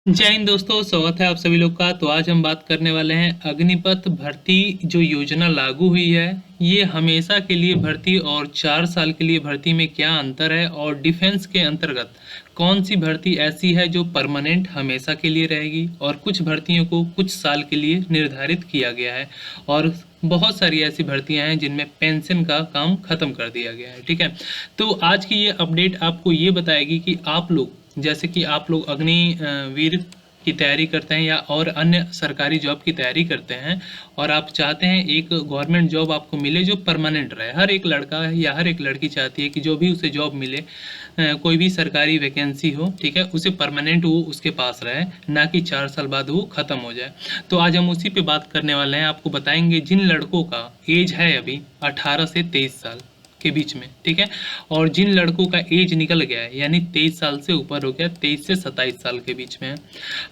जय हिंद दोस्तों, स्वागत है आप सभी लोग का। तो आज हम बात करने वाले हैं अग्निपथ भर्ती जो योजना लागू हुई है, ये हमेशा के लिए भर्ती और 4 साल के लिए भर्ती में क्या अंतर है, और डिफेंस के अंतर्गत कौन सी भर्ती ऐसी है जो परमानेंट हमेशा के लिए रहेगी, और कुछ भर्तियों को कुछ साल के लिए निर्धारित किया गया है, और बहुत सारी ऐसी भर्तियां हैं जिनमें पेंशन का काम खत्म कर दिया गया है। ठीक है, तो आज की ये अपडेट आपको ये बताएगी कि आप लोग, जैसे कि आप लोग अग्निवीर की तैयारी करते हैं या और अन्य सरकारी जॉब की तैयारी करते हैं, और आप चाहते हैं एक गवर्नमेंट जॉब आपको मिले जो परमानेंट रहे। हर एक लड़का या हर एक लड़की चाहती है कि जो भी उसे जॉब मिले, कोई भी सरकारी वैकेंसी हो, ठीक है, उसे परमानेंट वो उसके पास रहे, ना कि 4 साल बाद वो ख़त्म हो जाए। तो आज हम उसी पे बात करने वाले हैं। आपको बताएंगे जिन लड़कों का एज है अभी 18 से 23 साल के बीच में, ठीक है, और जिन लड़कों का एज निकल गया है यानी 23 साल से ऊपर हो गया, 23 से 27 साल के बीच में है,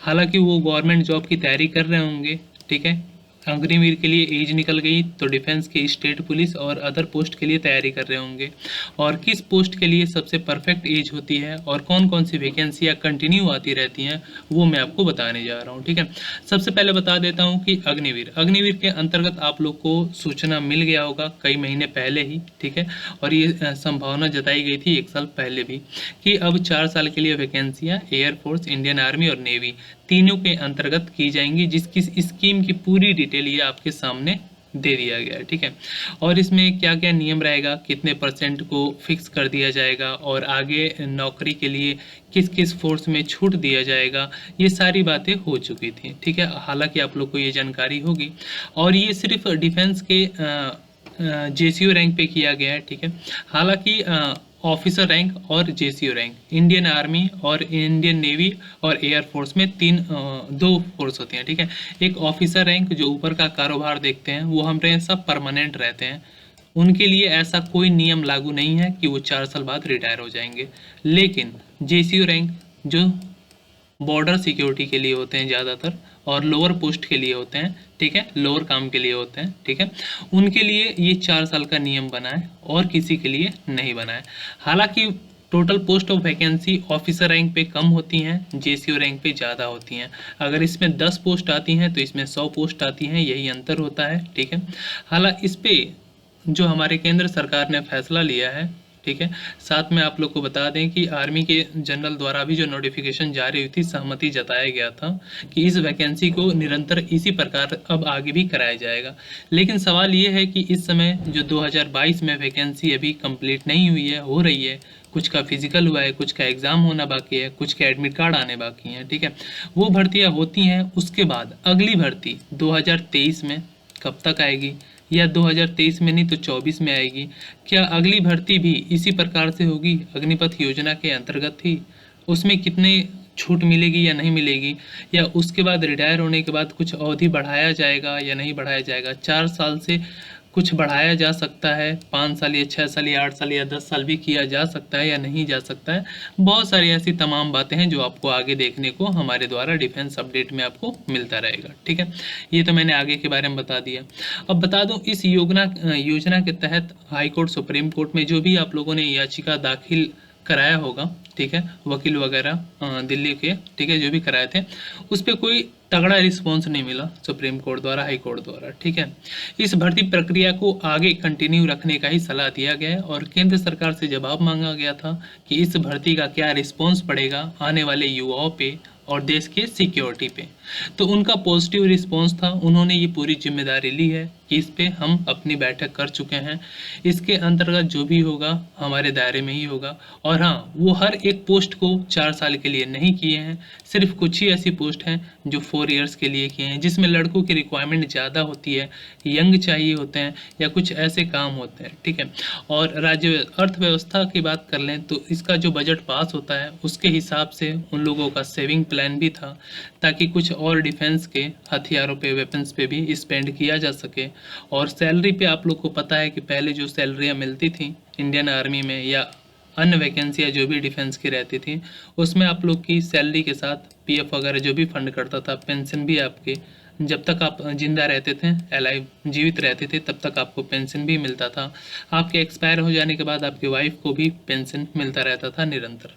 हालांकि वो गवर्नमेंट जॉब की तैयारी कर रहे होंगे, ठीक है, अग्निवीर के लिए एज निकल गई तो डिफेंस के स्टेट पुलिस और अदर पोस्ट के लिए तैयारी कर रहे होंगे, और किस पोस्ट के लिए सबसे परफेक्ट एज होती है और कौन कौन सी वैकेंसियाँ कंटिन्यू आती रहती हैं, वो मैं आपको बताने जा रहा हूँ। ठीक है, सबसे पहले बता देता हूँ कि अग्निवीर के अंतर्गत आप लोग को सूचना मिल गया होगा कई महीने पहले ही, ठीक है, और ये संभावना जताई गई थी 1 साल पहले भी कि अब 4 साल के लिए वैकेंसियाँ एयरफोर्स, इंडियन आर्मी और नेवी तीनों के अंतर्गत की जाएंगी, जिसकी स्कीम की पूरी डिटेल ये आपके सामने दे दिया गया है। ठीक है, और इसमें क्या क्या नियम रहेगा, कितने परसेंट को फिक्स कर दिया जाएगा, और आगे नौकरी के लिए किस किस फोर्स में छूट दिया जाएगा, ये सारी बातें हो चुकी थी। ठीक है, हालांकि आप लोग को ये जानकारी होगी, और ये सिर्फ डिफेंस के जेसीओ रैंक पे किया गया है। ठीक है, हालांकि ऑफिसर रैंक और जेसीओ रैंक इंडियन आर्मी और इंडियन नेवी और एयरफोर्स में दो फोर्स होती हैं। ठीक है, एक ऑफिसर रैंक जो ऊपर का कारोबार देखते हैं वो हमारे सब परमानेंट रहते हैं, उनके लिए ऐसा कोई नियम लागू नहीं है कि वो 4 साल बाद रिटायर हो जाएंगे। लेकिन जेसीओ रैंक जो बॉर्डर सिक्योरिटी के लिए होते हैं ज़्यादातर, और लोअर पोस्ट के लिए होते हैं, ठीक है, लोअर काम के लिए होते हैं, ठीक है, उनके लिए ये 4 साल का नियम बना है और किसी के लिए नहीं बना है। हालांकि total post of vacancy officer rank पे कम होती हैं, जेसीओ रैंक पे ज़्यादा होती हैं। अगर इसमें 10 पोस्ट आती हैं तो इसमें 100 पोस्ट आती हैं, यही अंतर होता है। ठीक है, हालांकि इस पे जो हमारे केंद्र सरकार ने फैसला लिया है, ठीक है, साथ में आप लोग को बता दें कि आर्मी के जनरल द्वारा भी जो नोटिफिकेशन जारी हुई थी, सहमति जताया गया था कि इस वैकेंसी को निरंतर इसी प्रकार अब आगे भी कराया जाएगा। लेकिन सवाल ये है कि इस समय जो 2022 में वैकेंसी अभी कंप्लीट नहीं हुई है, हो रही है, कुछ का फिजिकल हुआ है, कुछ का एग्ज़ाम होना बाकी है, कुछ के एडमिट कार्ड आने बाकी हैं, ठीक है, वो भर्तियाँ होती हैं। उसके बाद अगली भर्ती 2023 में कब तक आएगी, या 2023 में नहीं तो 24 में आएगी। क्या अगली भर्ती भी इसी प्रकार से होगी, अग्निपथ योजना के अंतर्गत थी, उसमें कितने छूट मिलेगी या नहीं मिलेगी, या उसके बाद रिटायर होने के बाद कुछ अवधि बढ़ाया जाएगा या नहीं बढ़ाया जाएगा, 4 साल से कुछ बढ़ाया जा सकता है, 5 साल या 6 साल या 8 साल या 10 साल भी किया जा सकता है या नहीं जा सकता है। बहुत सारी ऐसी तमाम बातें हैं जो आपको आगे देखने को हमारे द्वारा डिफेंस अपडेट में आपको मिलता रहेगा। ठीक है, ये तो मैंने आगे के बारे में बता दिया। अब बता दूं, इस योजना के तहत हाई कोर्ट, सुप्रीम कोर्ट में जो भी आप लोगों ने याचिका दाखिल कराया होगा, ठीक है, वकील वगैरह दिल्ली के, ठीक है, जो भी कराए थे, उस पर कोई तगड़ा रिस्पॉन्स नहीं मिला सुप्रीम कोर्ट द्वारा, हाई कोर्ट द्वारा। ठीक है, इस भर्ती प्रक्रिया को आगे कंटिन्यू रखने का ही सलाह दिया गया है, और केंद्र सरकार से जवाब मांगा गया था कि इस भर्ती का क्या रिस्पॉन्स पड़ेगा आने वाले युवाओं पे और देश के सिक्योरिटी पे। तो उनका पॉजिटिव रिस्पॉन्स था, उन्होंने ये पूरी जिम्मेदारी ली है कि इस पे हम अपनी बैठक कर चुके हैं, इसके अंतर्गत जो भी होगा हमारे दायरे में ही होगा। और हाँ, वो हर एक पोस्ट को 4 साल के लिए नहीं किए हैं, सिर्फ कुछ ही ऐसी पोस्ट हैं जो 4 ईयर्स के लिए किए हैं, जिसमें लड़कों की रिक्वायरमेंट ज़्यादा होती है, यंग चाहिए होते हैं, या कुछ ऐसे काम होते हैं। ठीक है, और राज्य अर्थव्यवस्था की बात कर लें तो इसका जो बजट पास होता है उसके हिसाब से उन लोगों का सेविंग प्लान भी था, ताकि कुछ और डिफेंस के हथियारों पे, वेपन्स पे भी स्पेंड किया जा सके। और सैलरी पे आप लोग को पता है कि पहले जो सैलरियाँ मिलती थी इंडियन आर्मी में या अन्य वैकेंसियाँ जो भी डिफेंस की रहती थी, उसमें आप लोग की सैलरी के साथ पीएफ वगैरह जो भी फंड करता था, पेंशन भी आपके जब तक आप जिंदा रहते थे, अलाइव जीवित रहते थे, तब तक आपको पेंशन भी मिलता था। आपके एक्सपायर हो जाने के बाद आपकी वाइफ को भी पेंशन मिलता रहता था निरंतर।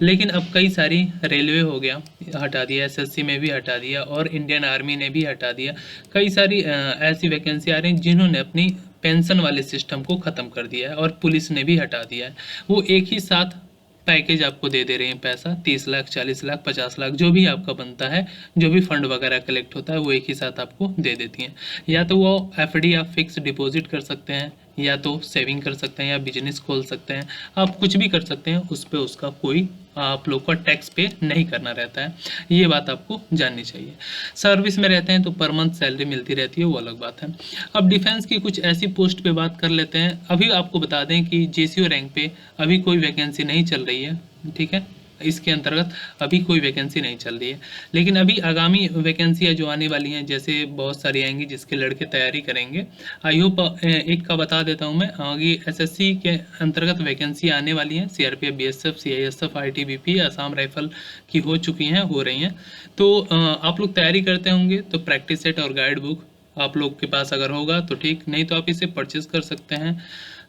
लेकिन अब कई सारी, रेलवे हो गया हटा दिया, एसएससी में भी हटा दिया, और इंडियन आर्मी ने भी हटा दिया। कई सारी ऐसी वैकेंसी आ रही हैं जिन्होंने अपनी पेंशन वाले सिस्टम को ख़त्म कर दिया है, और पुलिस ने भी हटा दिया है। वो एक ही साथ पैकेज आपको दे दे रहे हैं, पैसा 30 लाख, 40 लाख, 50 लाख, जो भी आपका बनता है, जो भी फंड वगैरह कलेक्ट होता है, वो एक ही साथ आपको दे देती हैं। या तो वो एफडी आप फिक्स डिपॉजिट कर सकते हैं, या तो सेविंग कर सकते हैं, या बिजनेस खोल सकते हैं, आप कुछ भी कर सकते हैं। उस पर उसका कोई आप लोग का टैक्स पे नहीं करना रहता है। ये बात आपको जाननी चाहिए। सर्विस में रहते हैं तो पर मंथ सैलरी मिलती रहती है, वो अलग बात है। अब डिफेंस की कुछ ऐसी पोस्ट पे बात कर लेते हैं। अभी आपको बता दें कि जेसीओ रैंक पे अभी कोई वैकेंसी नहीं चल रही है, ठीक है, इसके अंतर्गत अभी कोई वैकेंसी नहीं चल रही है। लेकिन अभी आगामी वैकेंसियाँ जो आने वाली हैं, जैसे बहुत सारी आएंगी जिसके लड़के तैयारी करेंगे। आई होप एक का बता देता हूं मैं, आगे एसएससी के अंतर्गत वैकेंसी आने वाली हैं। CRPF, BSF, CISF, ITBP, Assam rifle की हो चुकी हैं, हो रही हैं। तो आप लोग तैयारी करते होंगे तो प्रैक्टिस सेट और गाइड बुक आप लोग के पास अगर होगा तो ठीक, नहीं तो आप इसे परचेज कर सकते हैं।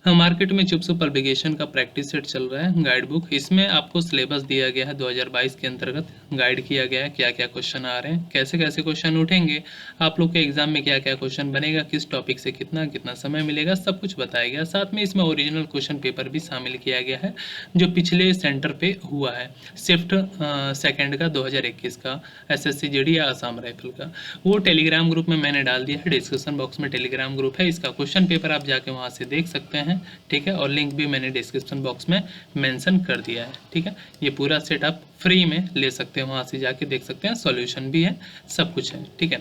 हाँ, मार्केट में चिप्स पब्लिकेशन का प्रैक्टिस सेट चल रहा है, गाइड बुक। इसमें आपको सिलेबस दिया गया है 2022 के अंतर्गत, गाइड किया गया है क्या क्या क्वेश्चन आ रहे हैं, कैसे कैसे क्वेश्चन उठेंगे, आप लोग के एग्जाम में क्या क्या क्वेश्चन बनेगा, किस टॉपिक से कितना कितना समय मिलेगा, सब कुछ बताया गया। साथ में इसमें ओरिजिनल क्वेश्चन पेपर भी शामिल किया गया है, जो पिछले सेंटर पे हुआ है, शिफ्ट सेकेंड का 2021 का, एसएससी जीडी या आसाम राइफल का। वो टेलीग्राम ग्रुप में मैंने डाल दिया है, डिस्क्रिप्शन बॉक्स में टेलीग्राम ग्रुप है, इसका क्वेश्चन पेपर आप जाके वहाँ से देख सकते हैं, ठीक है। और लिंक भी मैंने डिस्क्रिप्शन बॉक्स में मेंशन कर दिया है, ठीक है। ये पूरा सेट आप फ्री में ले सकते हैं, वहाँ से जाके देख सकते हैं, सॉल्यूशन भी है, सब कुछ है, ठीक है।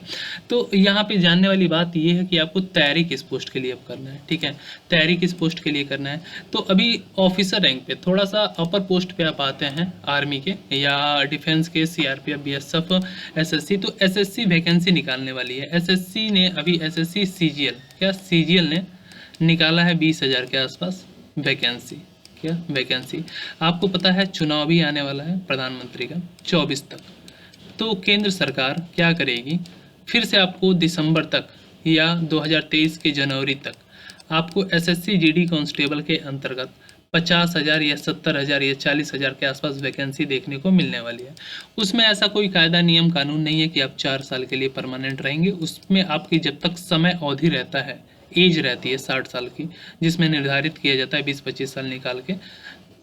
तो यहाँ पे जानने वाली बात ये है कि आपको तैयारी किस पोस्ट के लिए अब करना है, ठीक है। तैयारी किस पोस्ट के लिए करना है, तो अभी ऑफिसर रैंक पे, थोड़ा सा अपर पोस्ट पे आप आते हैं आर्मी के या डिफेंस के, सीआरपीएफ, बीएसएफ, एसएससी, तो एसएससी वैकेंसी निकालने वाली है। एसएससी ने अभी, एसएससी सीजीएल, क्या सीजीएल ने निकाला है 20,000 के आसपास वैकेंसी। क्या वैकेंसी, आपको पता है चुनाव भी आने वाला है प्रधानमंत्री का 24 तक, तो केंद्र सरकार क्या करेगी, फिर से आपको दिसंबर तक या 2023 के जनवरी तक आपको एसएससी जीडी कांस्टेबल के अंतर्गत 50,000 या 70,000 या 40,000 के आसपास वैकेंसी देखने को मिलने वाली है। उसमें ऐसा कोई कायदा नियम कानून नहीं है कि आप 4 साल के लिए परमानेंट रहेंगे। उसमें आपकी जब तक समय अवधि रहता है, एज रहती है 60 साल की, जिसमें निर्धारित किया जाता है 20-25 साल निकाल के,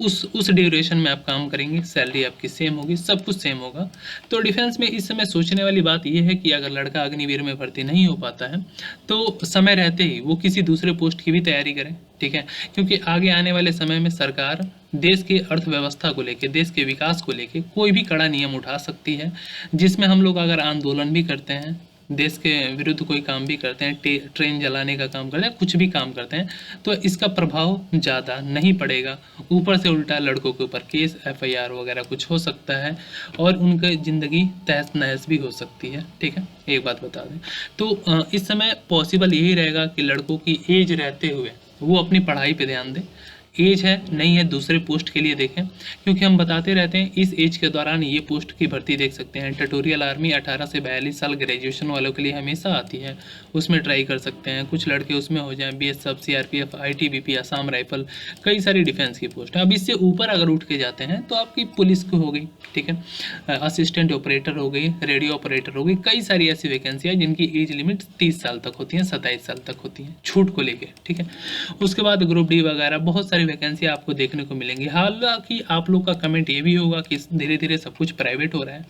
उस ड्यूरेशन में आप काम करेंगे, सैलरी आपकी सेम होगी, सब कुछ सेम होगा। तो डिफेंस में इस समय सोचने वाली बात यह है कि अगर लड़का अग्निवीर में भर्ती नहीं हो पाता है तो समय रहते ही वो किसी दूसरे पोस्ट की भी तैयारी करें, ठीक है। क्योंकि आगे आने वाले समय में सरकार देश की अर्थव्यवस्था को लेके, देश के विकास को लेके कोई भी कड़ा नियम उठा सकती है, जिसमें हम लोग अगर आंदोलन भी करते हैं, देश के विरुद्ध कोई काम भी करते हैं, ट्रेन जलाने का काम करते हैं, कुछ भी काम करते हैं, तो इसका प्रभाव ज़्यादा नहीं पड़ेगा। ऊपर से उल्टा लड़कों के ऊपर केस, एफआईआर वगैरह कुछ हो सकता है, और उनकी ज़िंदगी तहस नहस भी हो सकती है, ठीक है। एक बात बता दें, तो इस समय पॉसिबल यही रहेगा कि लड़कों की एज रहते हुए वो अपनी पढ़ाई पे ध्यान दें। एज है नहीं है दूसरे पोस्ट के लिए देखें, क्योंकि हम बताते रहते हैं इस एज के दौरान ये पोस्ट की भर्ती देख सकते हैं। ट्यूटोरियल आर्मी 18 से 42 साल ग्रेजुएशन वालों के लिए हमेशा आती है, उसमें ट्राई कर सकते हैं। कुछ लड़के उसमें हो जाएं, BSF, CRPF, ITBP, Assam rifle, कई सारी डिफेंस की पोस्ट है। अब इससे ऊपर अगर उठ के जाते हैं तो आपकी पुलिस की हो गई, ठीक है, असिस्टेंट ऑपरेटर हो गई, रेडियो ऑपरेटर हो गई, कई सारी ऐसी वैकेंसी है जिनकी एज लिमिट 30 साल तक होती है, 27 साल तक होती है, छूट को लेके, ठीक है। उसके बाद ग्रुप डी वगैरह बहुत सारी वैकेंसी आपको देखने को मिलेंगी। हालांकि आप लोग का कमेंट ये भी होगा कि धीरे धीरे सब कुछ प्राइवेट हो रहा है,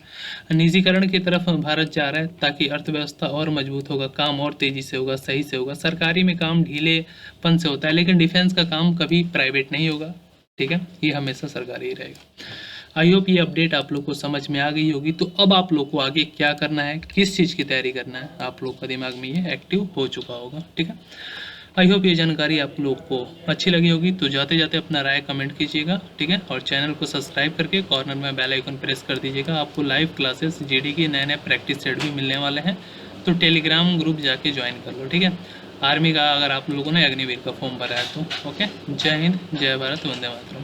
निजीकरण की तरफ भारत जा रहा है, ताकि अर्थव्यवस्था और मजबूत होगा, काम और तेजी से होगा, सही से होगा। सरकारी में काम ढीलेपन से होता है, लेकिन डिफेंस का काम कभी प्राइवेट नहीं होगा, ठीक है, ये हमेशा सरकारी ही रहेगा। आई होप ये अपडेट आप लोग को समझ में आ गई होगी। तो अब आप लोग को आगे क्या करना है, किस चीज़ की तैयारी करना है, आप लोग का दिमाग में ये एक्टिव हो चुका होगा, ठीक है। आई होप ये जानकारी आप लोग को अच्छी लगी होगी। तो जाते जाते अपना राय कमेंट कीजिएगा, ठीक है, और चैनल को सब्सक्राइब करके कॉर्नर में बेल आइकन प्रेस कर दीजिएगा। आपको लाइव क्लासेस जीडी के नए नए प्रैक्टिस सेट भी मिलने वाले हैं, तो टेलीग्राम ग्रुप जाके ज्वाइन कर लो, ठीक है। आर्मी का अगर आप लोगों ने अग्निवीर का फॉर्म भरा है तो ओके। जय हिंद, जय भारत, वंदे मातरम।